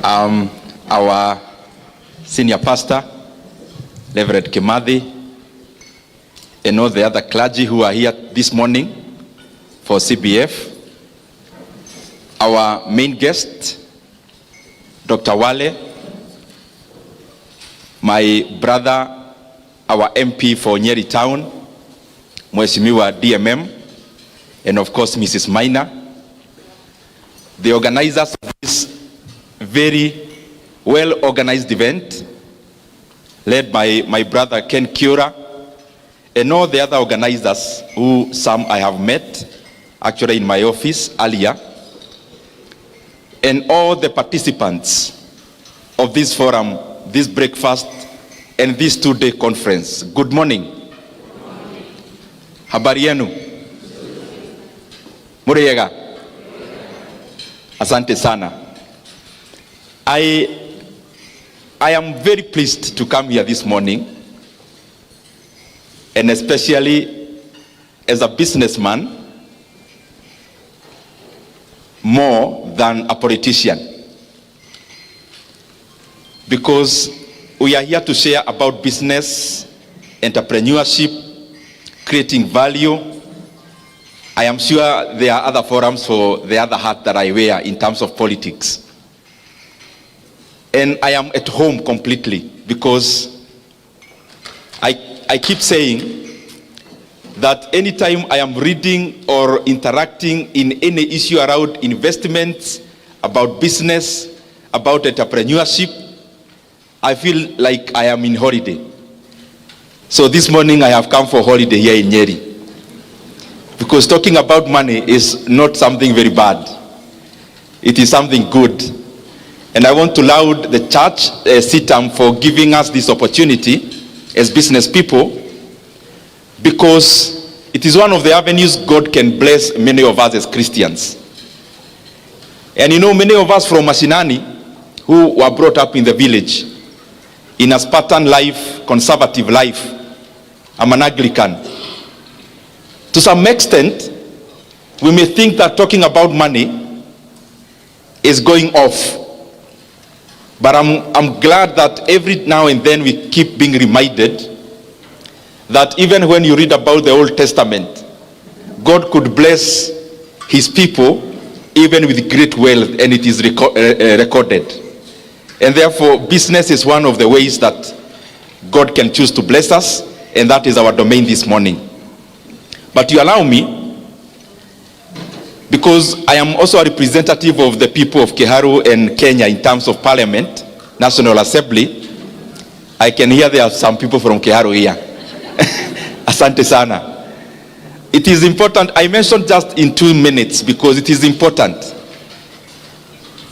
our senior pastor, Reverend Kimathi, and all the other clergy who are here this morning for CBF, our main guest, Dr. Wale, my brother, our MP for Nyeri Town, Mheshimiwa DMM, and of course Mrs. Maina, the organizers of this very well-organized event, led by my brother Ken Kiora, and all the other organizers who some I have met actually in my office earlier, and all the participants of this forum, this breakfast, and this two-day conference. Good morning. Habari yenu? Muriega? Asante sana. I am very pleased to come here this morning, and especially as a businessman more than a politician, because we are here to share about business, entrepreneurship, creating value. I am sure there are other forums for the other hat that I wear in terms of politics. And I am at home completely, because I keep saying that anytime I am reading or interacting in any issue around investments, about business, about entrepreneurship, I feel like I am in holiday. So this morning I have come for holiday here in Nyeri, because talking about money is not something very bad. It is something good. And I want to laud the church, Citam, for giving us this opportunity as business people, because it is one of the avenues God can bless many of us as Christians. And you know, many of us from Mashinani who were brought up in the village, in a Spartan life, conservative life, I'm an Anglican. To some extent, we may think that talking about money is going off. But I'm glad that every now and then we keep being reminded that even when you read about the Old Testament, God could bless his people even with great wealth, and it is recorded. And therefore, business is one of the ways that God can choose to bless us, and that is our domain this morning. But you allow me, because I am also a representative of the people of Kiharu and Kenya in terms of Parliament, National Assembly. I can hear there are some people from Kiharu here. Asante sana. It is important, I mentioned just in 2 minutes because it is important.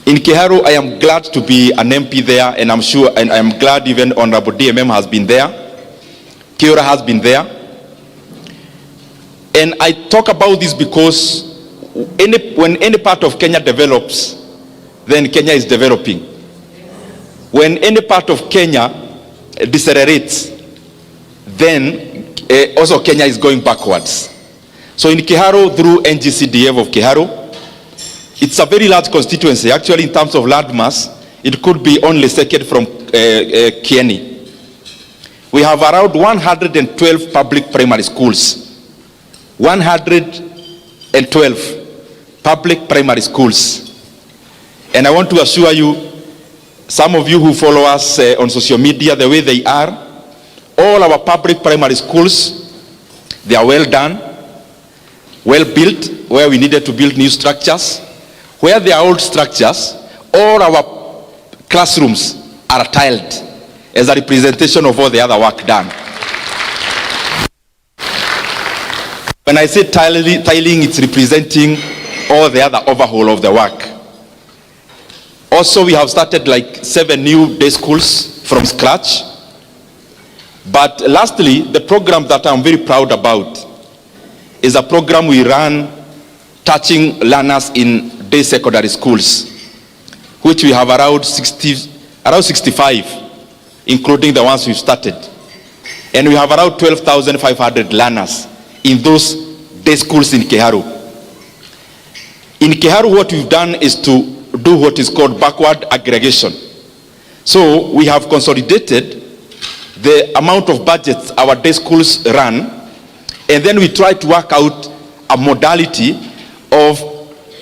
In Kiharu, I am glad to be an MP there, and I'm sure, and I am glad even Honorable DMM has been there. Kiora has been there. And I talk about this because when any part of Kenya develops, then Kenya is developing. When any part of Kenya decelerates, then also Kenya is going backwards. So in Kiharu, through NGCDF of Kiharu, it's a very large constituency. Actually, in terms of land mass, it could be only second from Kieni. We have around 112 public primary schools. 112 public primary schools. And I want to assure you, some of you who follow us on social media, the way they are, all our public primary schools, they are well done, well built, where we needed to build new structures. Where they are old structures, all our classrooms are tiled as a representation of all the other work done. When I say tiling, it's representing all the other overhaul of the work. Also, we have started like 7 new day schools from scratch. But lastly, the program that I'm very proud about is a program we run touching learners in day secondary schools, which we have around 65, including the ones we've started. And we have around 12,500 learners in those day schools in Kiharu. In Kiharu, what we've done is to do what is called backward aggregation. So we have consolidated the amount of budgets our day schools run, and then we try to work out a modality of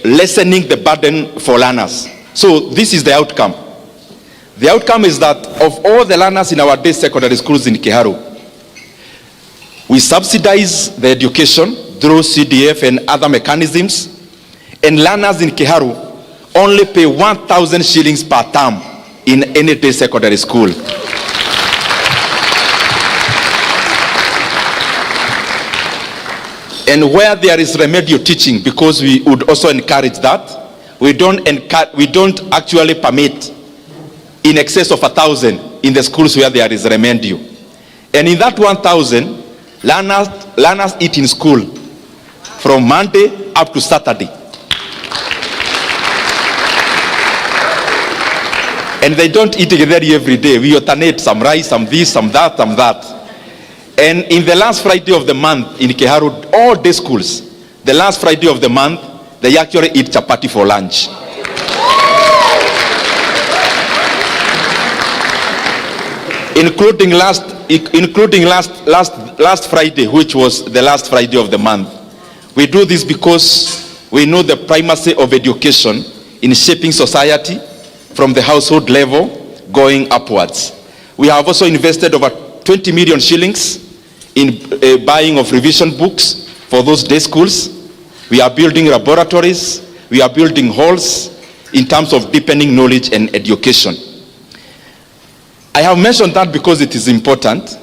lessening the burden for learners. So this is the outcome. The outcome is that of all the learners in our day secondary schools in Kiharu, we subsidize the education through CDF and other mechanisms, and learners in Kiharu only pay 1,000 shillings per term in any day secondary school. And where there is remedial teaching, because we would also encourage that, we don't actually permit in excess of 1,000 in the schools where there is remedial. And in that 1,000, learners eat in school from Monday up to Saturday. And they don't eat together every day. We alternate, some rice, some this, some that, some that. And in the last Friday of the month in Kiharu, all day schools, the last Friday of the month, they actually eat chapati for lunch. Including last Friday, which was the last Friday of the month. We do this because we know the primacy of education in shaping society from the household level going upwards. We have also invested over 20 million shillings in buying of revision books for those day schools. We are building laboratories. We are building halls in terms of deepening knowledge and education. I have mentioned that because it is important.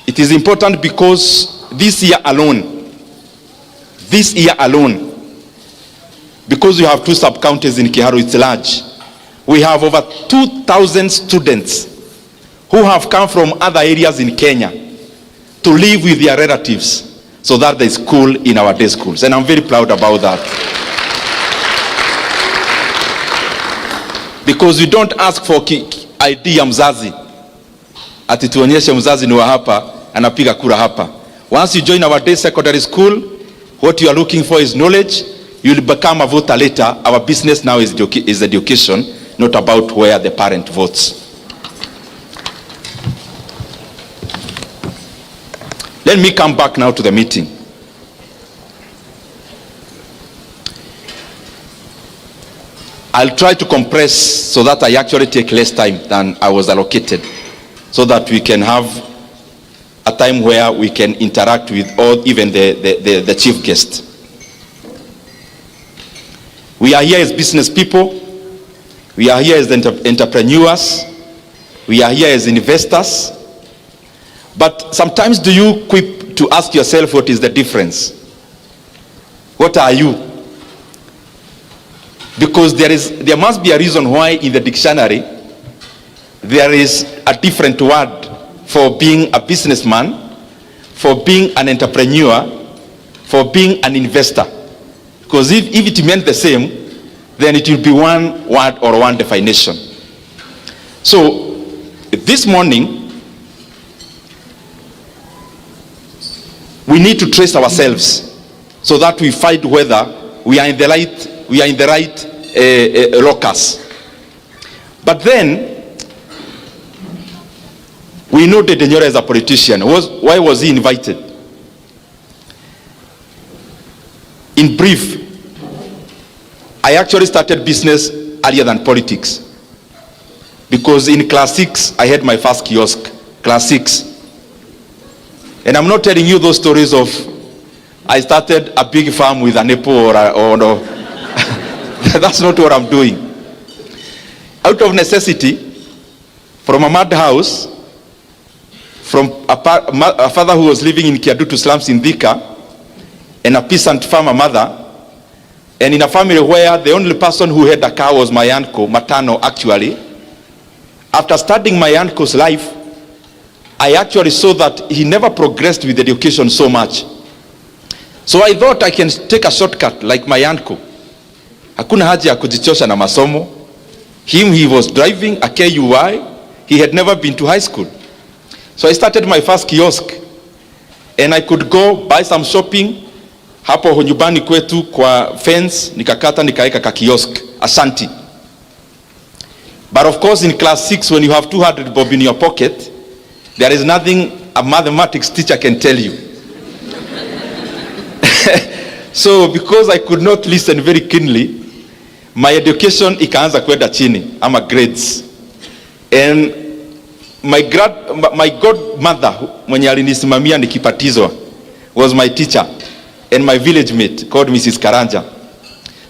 It is important because this year alone, because we have 2 sub-counties in Kiharu, it's large. We have over 2,000 students who have come from other areas in Kenya to live with their relatives so that they school in our day schools. And I'm very proud about that. Because we don't ask for ID ya mzazi. Ati tuonyeshe mzazi ni wa hapa, anapiga kura hapa. Once you join our day secondary school, what you are looking for is knowledge. You will become a voter later. Our business now is education, not about where the parent votes. Let me come back now to the meeting. I'll try to compress so that I actually take less time than I was allocated, so that we can have a time where we can interact with all, even the chief guest. We are here as business people. We are here as entrepreneurs. We are here as investors. But sometimes do you quip to ask yourself, what is the difference? What are you? Because there must be a reason why in the dictionary there is a different word for being a businessman, for being an entrepreneur, for being an investor. Because if it meant the same, then it will be one word or one definition. So this morning, we need to trace ourselves so that we find whether we are in the right locus. But then we know that Nyoro is a politician. Why was he invited? In brief, I actually started business earlier than politics, because in class 6 I had my first kiosk, class 6. And I'm not telling you those stories of I started a big farm with an apple or no. That's not what I'm doing. Out of necessity, from a mud house, from a father who was living in Kiadutu slums in Thika, and a peasant farmer mother, and in a family where the only person who had a car was my uncle, Matano actually. After studying my uncle's life, I actually saw that he never progressed with education so much. So I thought I can take a shortcut like my uncle. Hakuna haja ya kujichosha na masomo. He was driving a KUI. He had never been to high school. So I started my first kiosk. And I could go buy some shopping. Hapo nyumbani kwetu kwa fence, nikakata nikaeka ka kiosk, Ashanti. But of course, in class 6, when you have 200 bob in your pocket, there is nothing a mathematics teacher can tell you. So because I could not listen very keenly, my education ikaanza kwenda chini, ama grades. And my godmother, mwenye alinisimamia nikipatizwa, was my teacher and my village mate called Mrs. Karanja.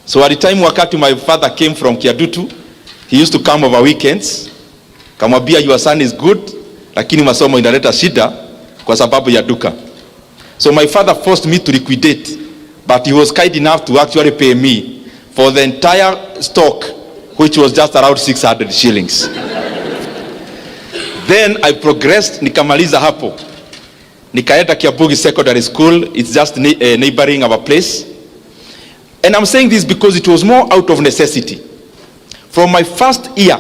So at the time wakati my father came from Kiadutu, he used to come over weekends. Kamwambia, your son is good, lakini masomo inaleta shida kwa sababu ya duka. So my father forced me to liquidate, but he was kind enough to actually pay me for the entire stock, which was just around 600 shillings. Then I progressed, nikamaliza hapo. Nikaenda Kiabugi Secondary School, it's just neighboring our place. And I'm saying this because it was more out of necessity. From my first year,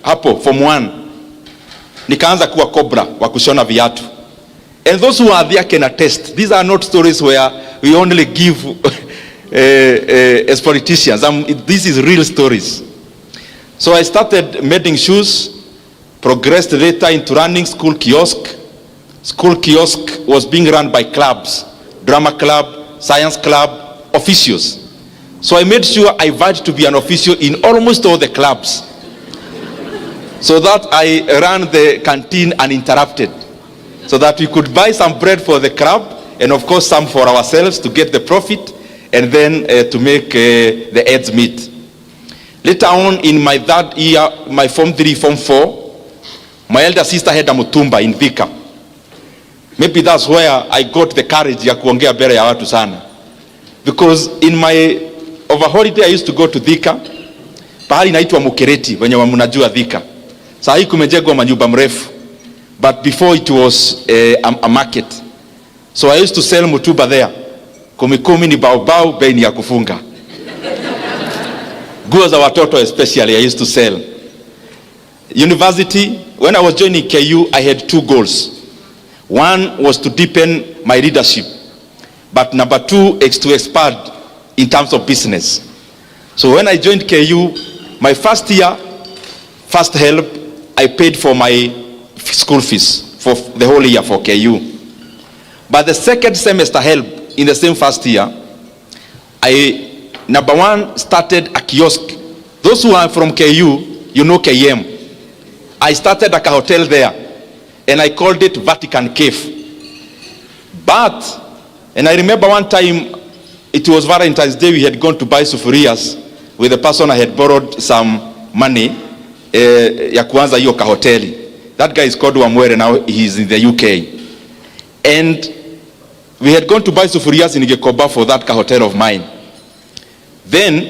hapo, Form 1, nikaanza kuwa cobra wa kushona viatu. And those who are there can attest. These are not stories where we only give as politicians. This is real stories. So I started mending shoes, progressed later into running school kiosk. School kiosk was being run by clubs, drama club, science club, officials. So I made sure I vowed to be an official in almost all the clubs, so that I ran the canteen uninterrupted, so that we could buy some bread for the club and of course some for ourselves to get the profit, and then to make the ends meet. Later on in my third year, my Form 3, Form 4, my elder sister had a mutumba in Thika. Maybe that's where I got the courage ya kuongea mbele ya watu sana. Because in my over holiday I used to go to Thika, pahali inaitwa Mukereti, wenye mnajua Thika. Saa hii kumejengwa manyumba mrefu, but before it was a market. So I used to sell mutuba there. Kumi ni baobao, bei ni ya kufunga. Nguo za watoto especially I used to sell. University, when I was joining KU, I had 2 goals. One was to deepen my leadership, but number 2 is to expand in terms of business. So when I joined KU, my first year, first help, I paid for my school fees for the whole year for KU. But the second semester help in the same first year, number 1, started a kiosk. Those who are from KU, you know KM. I started a hotel there, and I called it Vatican Cave. And I remember one time, it was Valentine's Day, we had gone to buy sufurias with the person I had borrowed some money ya kuanza hiyo kahoteli. That guy is called Wamwere, now he's in the UK. And we had gone to buy sufurias in Gekoba for that hotel of mine. Then